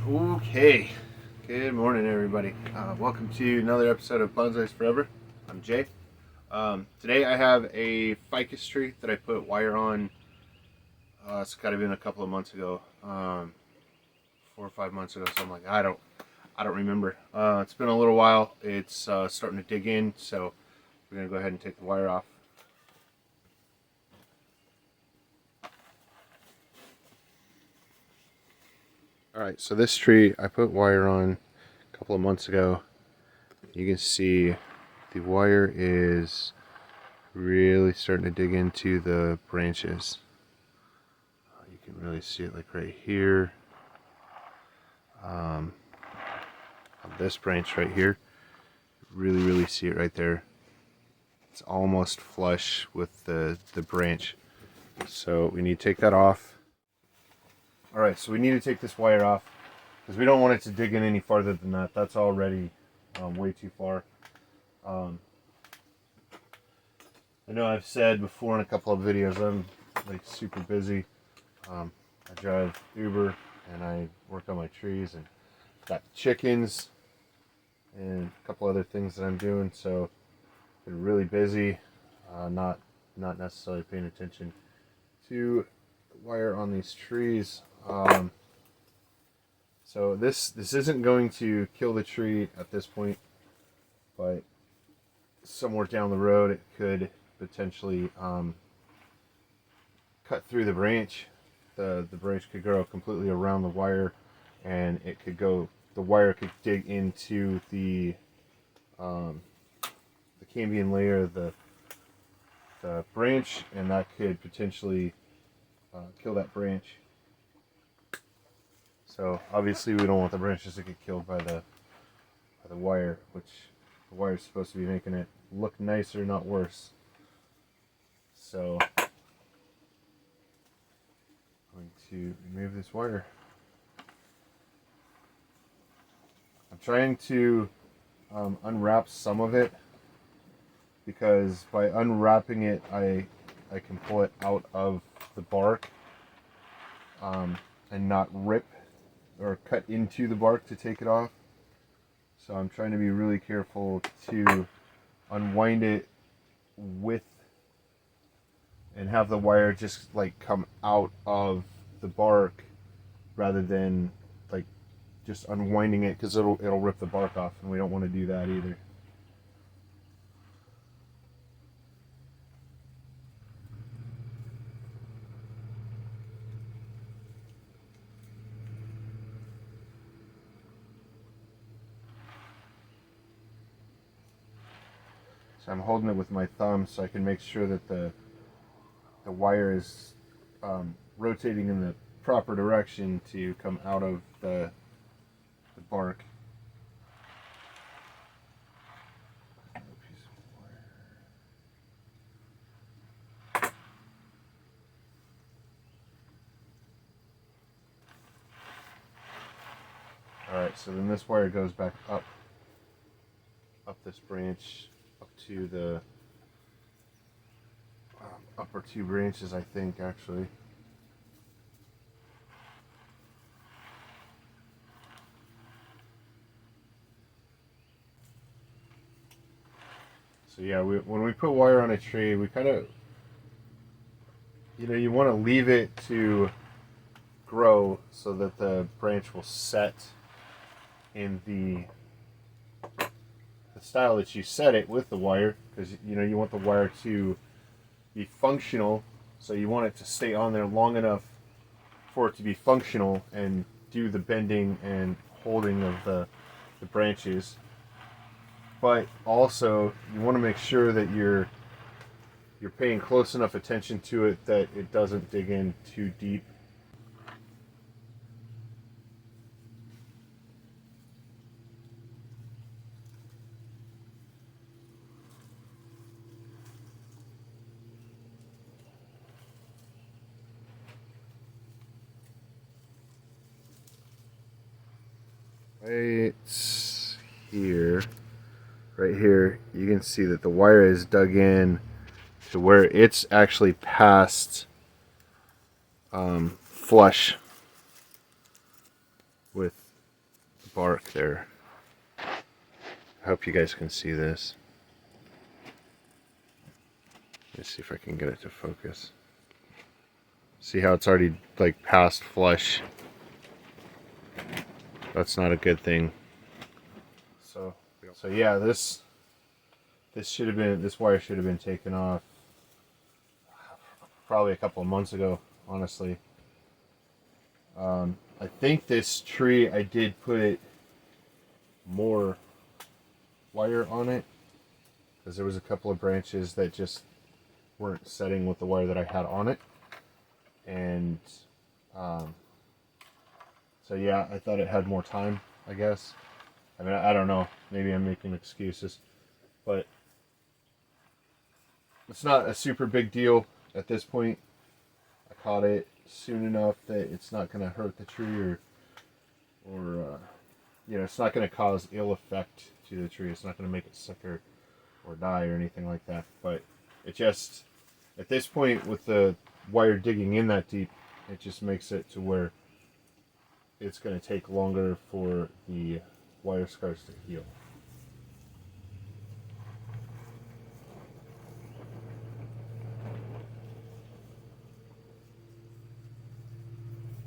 Okay, good morning everybody. Welcome to another episode of Bonsai's Forever. I'm Jay. Today I have a ficus tree that I put wire on. It's gotta been a couple of months ago, 4 or 5 months ago, something like that. I don't remember. It's been a little while. It's starting to dig in, so we're gonna go ahead and take the wire off. Alright, so this tree I put wire on a couple of months ago. You can see the wire is really starting to dig into the branches. You can really see it like right here. On this branch right here, really see it right there. It's almost flush with the branch. So we need to take that off. Alright, so we need to take this wire off because we don't want it to dig in any farther than that. That's already way too far. I know I've said before in a couple of videos I'm like super busy. I drive Uber and I work on my trees and got chickens and a couple other things that I'm doing, so been really busy, not necessarily paying attention to the wire on these trees. So this isn't going to kill the tree at this point, but somewhere down the road it could potentially cut through the branch. The branch could grow completely around the wire, and it could go. The wire could dig into the cambium layer of the branch, and that could potentially kill that branch. So obviously we don't want the branches to get killed by the wire, which the wire is supposed to be making it look nicer, not worse. So I'm going to remove this wire. I'm trying to unwrap some of it, because by unwrapping it I can pull it out of the bark and not rip or cut into the bark to take it off. So I'm trying to be really careful to unwind it with and have the wire just like come out of the bark rather than like just unwinding it, because it'll rip the bark off, and we don't want to do that either. So I'm holding it with my thumb so I can make sure that the wire is rotating in the proper direction to come out of the bark. Alright, so then this wire goes back up this branch, up to the upper two branches, I think, actually. So yeah, when we put wire on a tree, we kind of, you want to leave it to grow so that the branch will set in the style that you set it with the wire, because you want the wire to be functional, so you want it to stay on there long enough for it to be functional and do the bending and holding of the branches. But also you want to make sure that you're paying close enough attention to it that it doesn't dig in too deep. Right here, you can see that the wire is dug in to where it's actually past flush with bark there. I hope you guys can see this. Let's see if I can get it to focus. See how it's already like past flush? That's not a good thing. So yeah, this wire should have been taken off probably a couple of months ago, honestly. I think this tree, I did put more wire on it because there was a couple of branches that just weren't setting with the wire that I had on it, and so yeah, I thought it had more time, I guess. I mean, I don't know, maybe I'm making excuses, but it's not a super big deal at this point. I caught it soon enough that it's not going to hurt the tree, or you know, it's not going to cause ill effect to the tree. It's not going to make it sicker or die or anything like that. But it just, at this point, with the wire digging in that deep, it just makes it to where it's going to take longer for the wire scars to heal.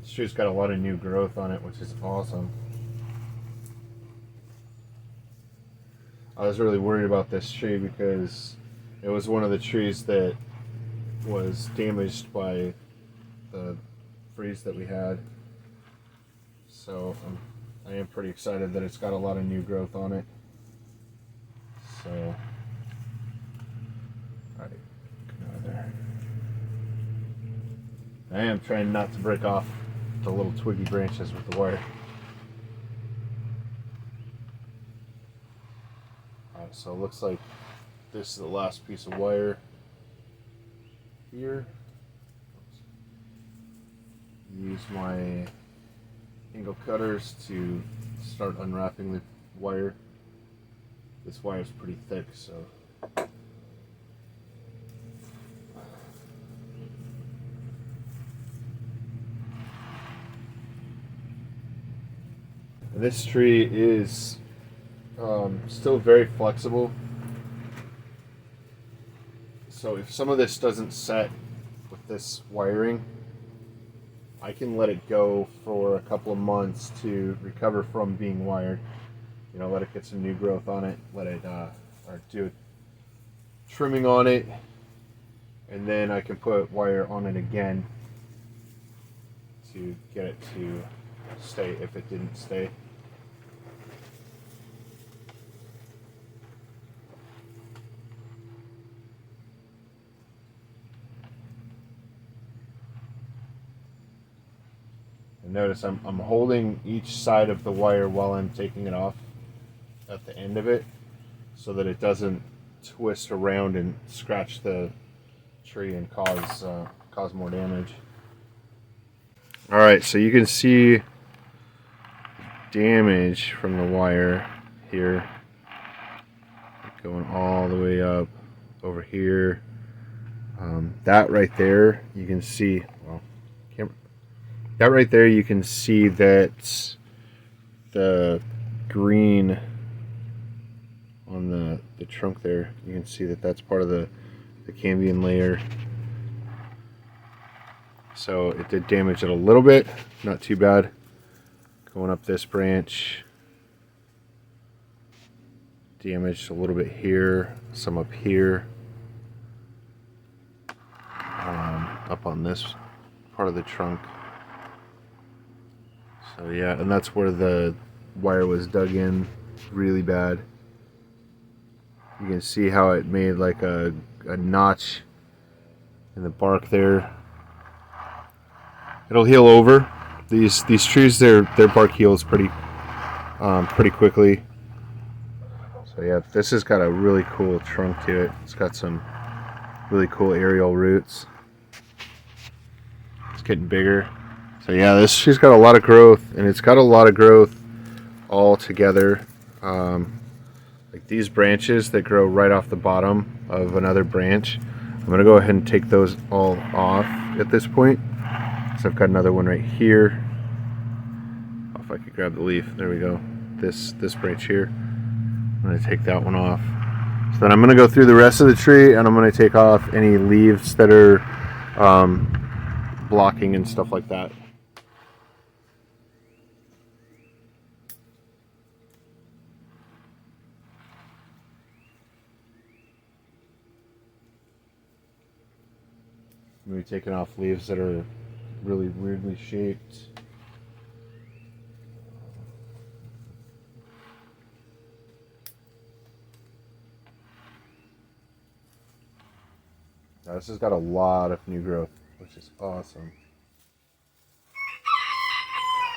This tree's got a lot of new growth on it, which is awesome. I was really worried about this tree because it was one of the trees that was damaged by the freeze that we had. So I am pretty excited that it's got a lot of new growth on it. So, alright, get out of there. I am trying not to break off the little twiggy branches with the wire. Alright, so it looks like this is the last piece of wire here. Use my angle cutters to start unwrapping the wire. This wire is pretty thick, so this tree is still very flexible. So if some of this doesn't set with this wiring, I can let it go for a couple of months to recover from being wired. You know, let it get some new growth on it, let it or do trimming on it, and then I can put wire on it again to get it to stay if it didn't stay. And notice I'm holding each side of the wire while I'm taking it off at the end of it so that it doesn't twist around and scratch the tree and cause more damage. Alright, so you can see damage from the wire here going all the way up over here. That right there you can see, well, that right there you can see that the green on the trunk there, you can see that that's part of the cambium layer. So it did damage it a little bit, not too bad. Going up this branch, damaged a little bit here, some up here, up on this part of the trunk. So yeah, and that's where the wire was dug in really bad. You can see how it made like a notch in the bark there. It'll heal over. These trees, their bark heals pretty quickly. So yeah, this has got a really cool trunk to it. It's got some really cool aerial roots. It's getting bigger. So yeah, this tree's got a lot of growth, and it's got a lot of growth all together. Like these branches that grow right off the bottom of another branch, I'm gonna go ahead and take those all off at this point. So I've got another one right here. I'll if I could grab the leaf. There we go. This branch here. I'm going to take that one off. So then I'm going to go through the rest of the tree, and I'm going to take off any leaves that are blocking and stuff like that. I'm going to be taking off leaves that are really weirdly shaped. Now, this has got a lot of new growth, which is awesome.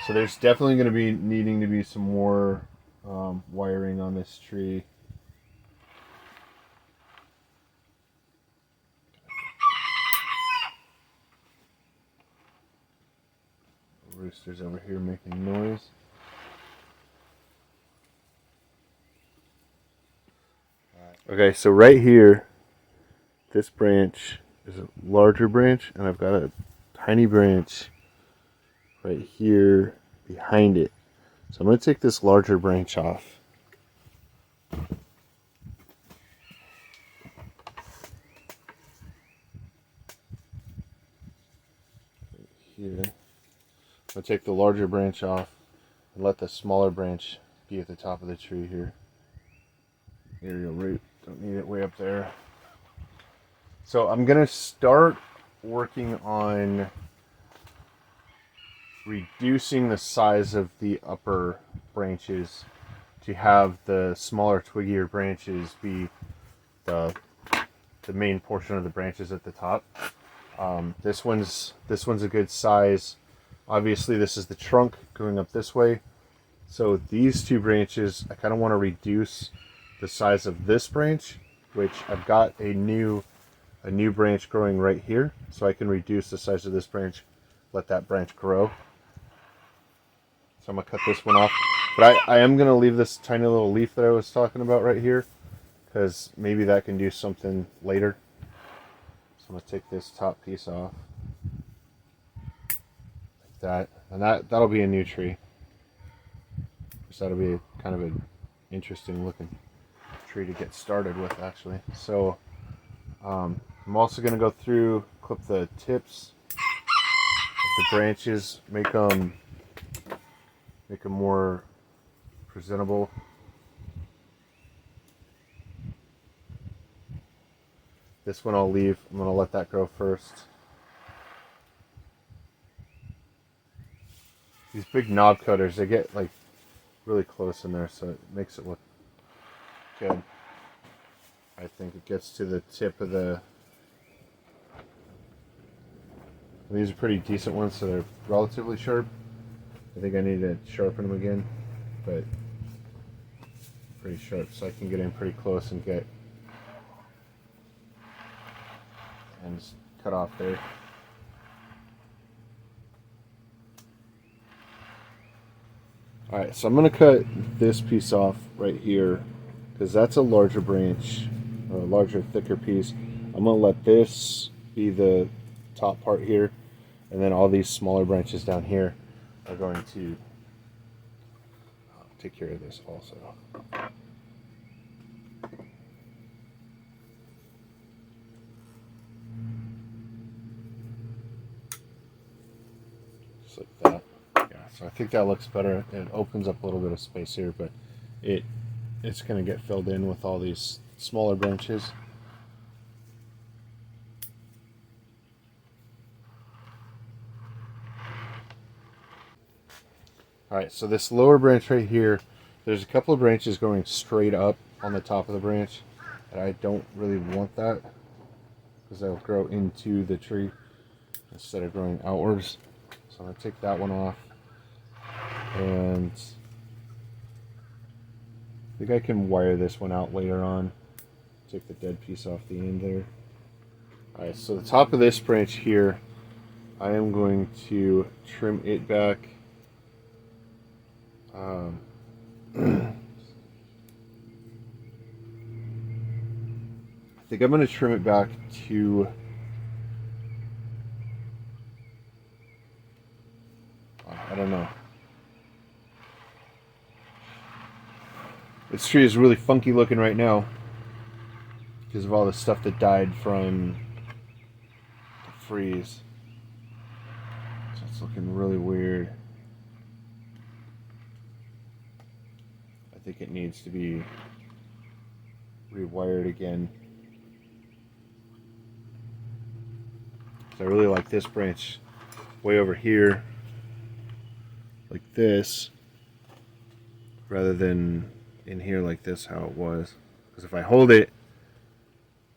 So there's definitely going to be needing to be some more wiring on this tree. Rooster's over here making noise. Okay, so right here, this branch is a larger branch, and I've got a tiny branch right here behind it. So I'm going to take this larger branch off. Here. I'm going to take the larger branch off and let the smaller branch be at the top of the tree here. Aerial root, don't need it way up there. So I'm going to start working on reducing the size of the upper branches to have the smaller twiggier branches be the main portion of the branches at the top. This one's a good size. Obviously this is the trunk going up this way. So these two branches, I kind of want to reduce the size of this branch, which I've got a new branch growing right here. So I can reduce the size of this branch, let that branch grow. So I'm going to cut this one off. But I am going to leave this tiny little leaf that I was talking about right here, because maybe that can do something later. So I'm going to take this top piece off. Like that. And that'll be a new tree. So that'll be kind of an interesting looking tree to get started with, actually. So I'm also going to go through, clip the tips of the branches, make them more presentable. This one I'll leave. I'm going to let that grow first. These big knob cutters, they get like really close in there, so it makes it look good. I think it gets to the tip of the... These are pretty decent ones, so they're relatively sharp. I think I need to sharpen them again, but pretty sharp, so I can get in pretty close and get and just cut off there. Alright, so I'm going to cut this piece off right here, because that's a larger branch, or a larger, thicker piece. I'm going to let this be the top part here, and then all these smaller branches down here are going to take care of this also. Just like that. Yeah, so I think that looks better. It opens up a little bit of space here, but it's going to get filled in with all these smaller branches. Alright, so this lower branch right here, there's a couple of branches going straight up on the top of the branch, and I don't really want that, because they'll grow into the tree instead of growing outwards. So I'm going to take that one off, and I think I can wire this one out later on. Take the dead piece off the end there. Alright, so the top of this branch here, I am going to trim it back. I think I'm going to trim it back to I don't know. This tree is really funky looking right now because of all the stuff that died from the freeze. So it's looking really weird. I think it needs to be rewired again. So I really like this branch way over here, like this, rather than in here like this, how it was. Because if I hold it,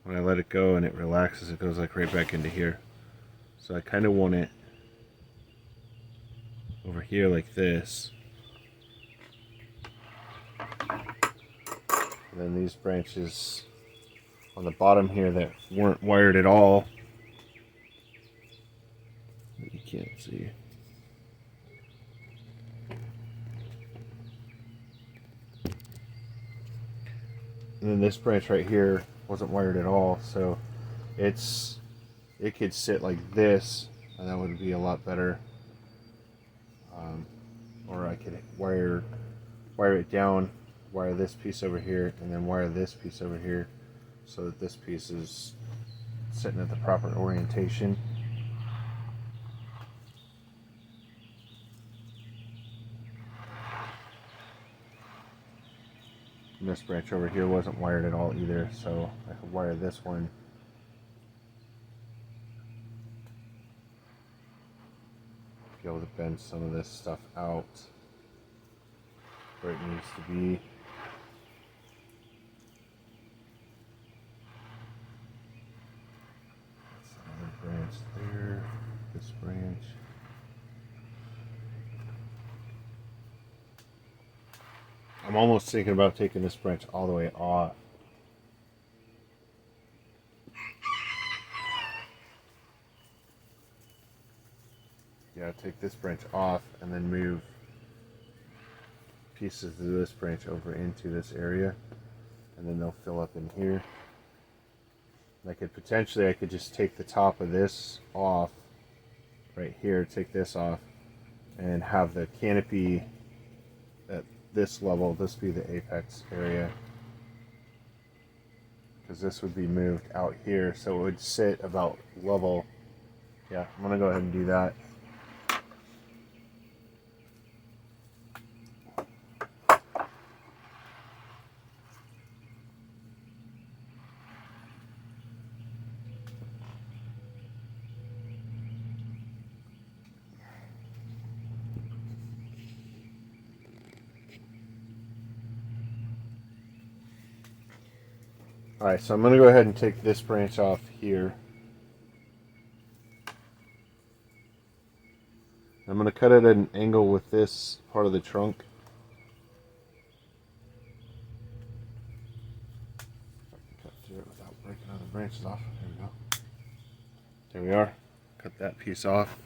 when I let it go and it relaxes, it goes like right back into here. So I kind of want it over here like this. And then these branches on the bottom here that weren't wired at all, that you can't see. And then this branch right here wasn't wired at all, so it could sit like this, and that would be a lot better. Or I could wire it down, wire this piece over here, and then wire this piece over here, so that this piece is sitting at the proper orientation. And this branch over here wasn't wired at all either, so I could wire this one. Be able to bend some of this stuff out where it needs to be. That's another branch there, this branch. I'm almost thinking about taking this branch all the way off. Yeah, take this branch off and then move pieces of this branch over into this area, and then they'll fill up in here. I could just take the top of this off right here, take this off, and have the canopy at this level, this be the apex area, because this would be moved out here, so it would sit about level. Yeah, I'm gonna go ahead and do that. Alright, so I'm going to go ahead and take this branch off here. I'm going to cut it at an angle with this part of the trunk. Cut through it without breaking other branches off. There we go. There we are. Cut that piece off.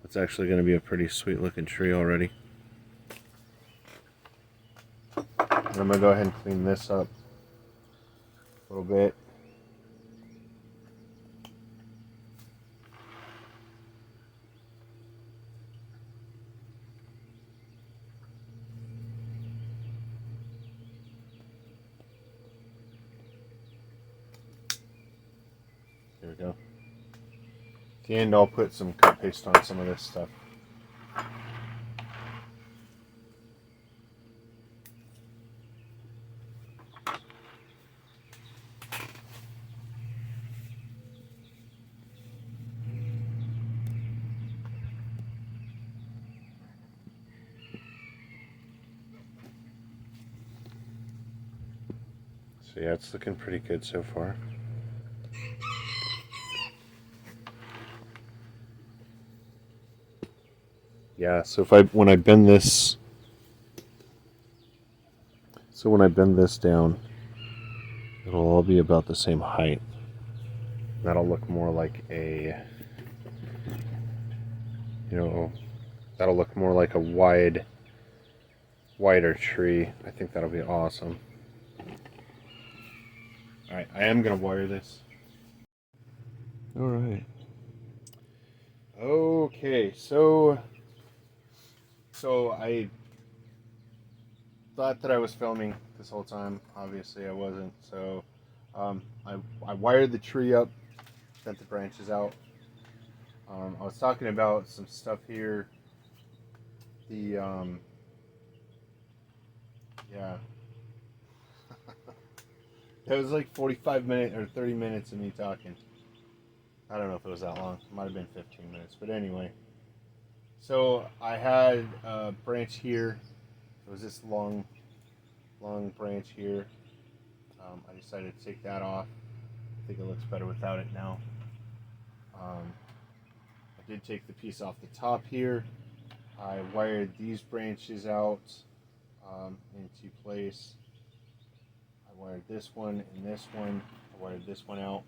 That's actually going to be a pretty sweet looking tree already. And I'm going to go ahead and clean this up a little bit. There we go. At the end, I'll put some cut paste on some of this stuff. So yeah, it's looking pretty good so far. Yeah, so when I bend this down, it'll all be about the same height. That'll look more like a, that'll look more like a wider tree. I think that'll be awesome. Alright, I am going to wire this. Alright. Okay, so thought that I was filming this whole time. Obviously I wasn't. So I wired the tree up, bent the branches out. I was talking about some stuff here. The yeah, it was like 45 minutes or 30 minutes of me talking. I don't know if it was that long. It might have been 15 minutes, but anyway. So I had a branch here. It was this long branch here. I decided to take that off. I think it looks better without it now. I did take the piece off the top here. I wired these branches out into place. I wired this one and this one. I wired this one out.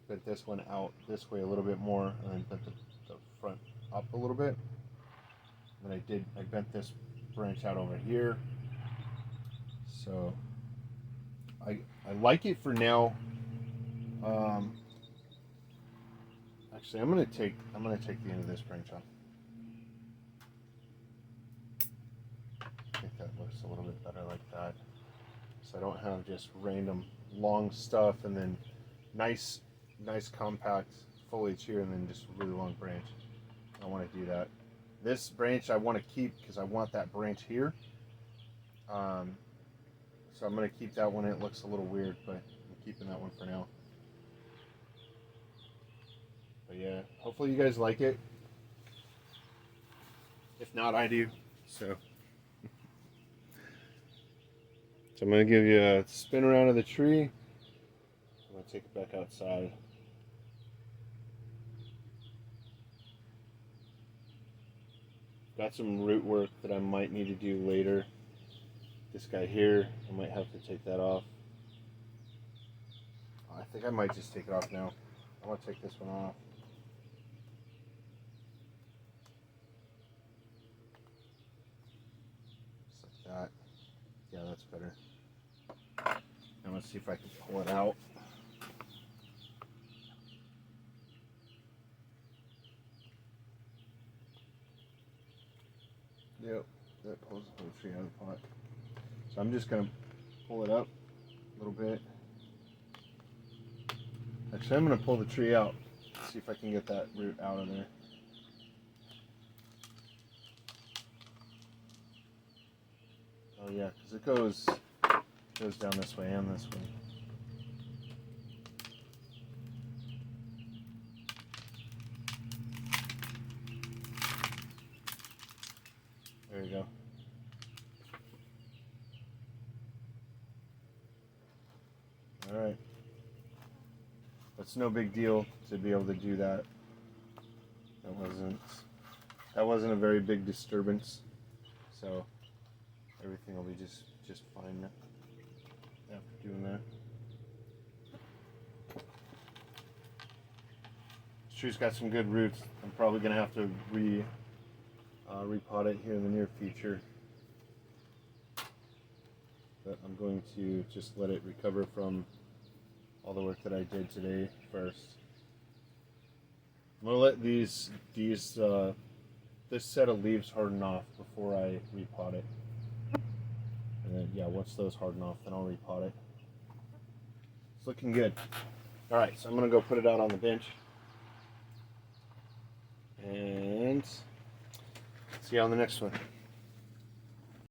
Bent this one out this way a little bit more, and then bent the front up a little bit. And then I bent this branch out over here. So I like it for now. Actually, I'm gonna take the end of this branch off. I think that looks a little bit better like that. So I don't have just random long stuff and then nice compact foliage here and then just a really long branch. I don't want to do that. This branch I want to keep because I want that branch here. So I'm going to keep that one. It looks a little weird, but I'm keeping that one for now. But yeah, hopefully you guys like it. If not, I do. So I'm going to give you a spin around of the tree. I'm going to take it back outside. Got some root work that I might need to do later. This guy here, I might have to take that off. I think I might just take it off now. I want to take this one off. Just like that. Yeah, that's better. Now let's see if I can pull it out. Yep, that pulls the whole tree out of the pot. So I'm just going to pull it up a little bit. Actually, I'm going to pull the tree out. See if I can get that root out of there. Oh yeah, because it goes down this way and this way. There you go. All right. That's no big deal to be able to do that. That wasn't a very big disturbance. So everything will be just fine after doing that. This tree's got some good roots. I'm probably gonna have to repot it here in the near future. But I'm going to just let it recover from all the work that I did today first. I'm gonna let this set of leaves harden off before I repot it. And then yeah, once those harden off, then I'll repot it. It's looking good. All right, so I'm gonna go put it out on the bench and see you on the next one.